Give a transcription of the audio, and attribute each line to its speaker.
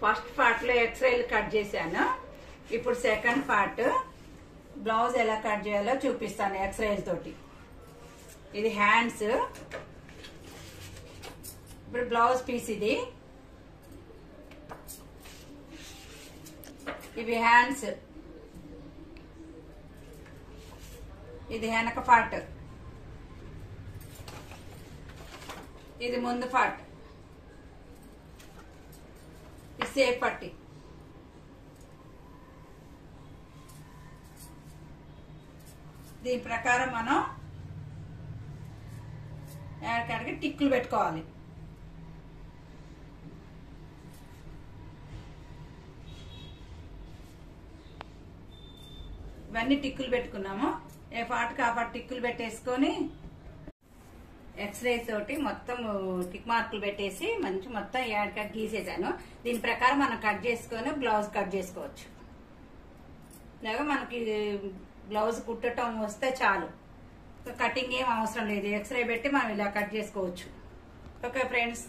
Speaker 1: First part లో ఎక్స్రేలు cut చేశాను. ఇప్పుడు సెకండ్ పార్ట్ బ్లౌజ్ ఎలా కట్ చేయాలో చూపిస్తాను ఎక్స్రేస్ తోటి. ఇది హ్యాండ్స్. ఇప్పుడు బ్లౌజ్ పీస్ ఇది. ఇవి హ్యాండ్స్. ఇది వెనక పార్ట్. ఇది ముందు పార్ట్. ఇది సేఫ్ పట్టి. దీని ప్రకారం మనం ఎక్కడికి టిక్కులు పెట్టుకోవాలి. ఇవన్నీ టిక్కులు పెట్టుకున్నాము. ఏ పార్ట్కి ఆ పార్ట్ టిక్కులు పెట్టేసుకొని ఎక్స్రే తోటి మొత్తం టిక్ మార్కులు పెట్టేసి మంచి మొత్తం ఏడకట్ గీసేసాను. దీని ప్రకారం మనం కట్ చేసుకొని బ్లౌజ్ కట్ చేసుకోవచ్చు. ఇలాగా మనకి బ్లౌజ్ కుట్టడం వస్తే చాలు, కటింగ్ ఏం అవసరం లేదు. ఎక్స్రే పెట్టి మనం ఇలా కట్ చేసుకోవచ్చు. Okay friends.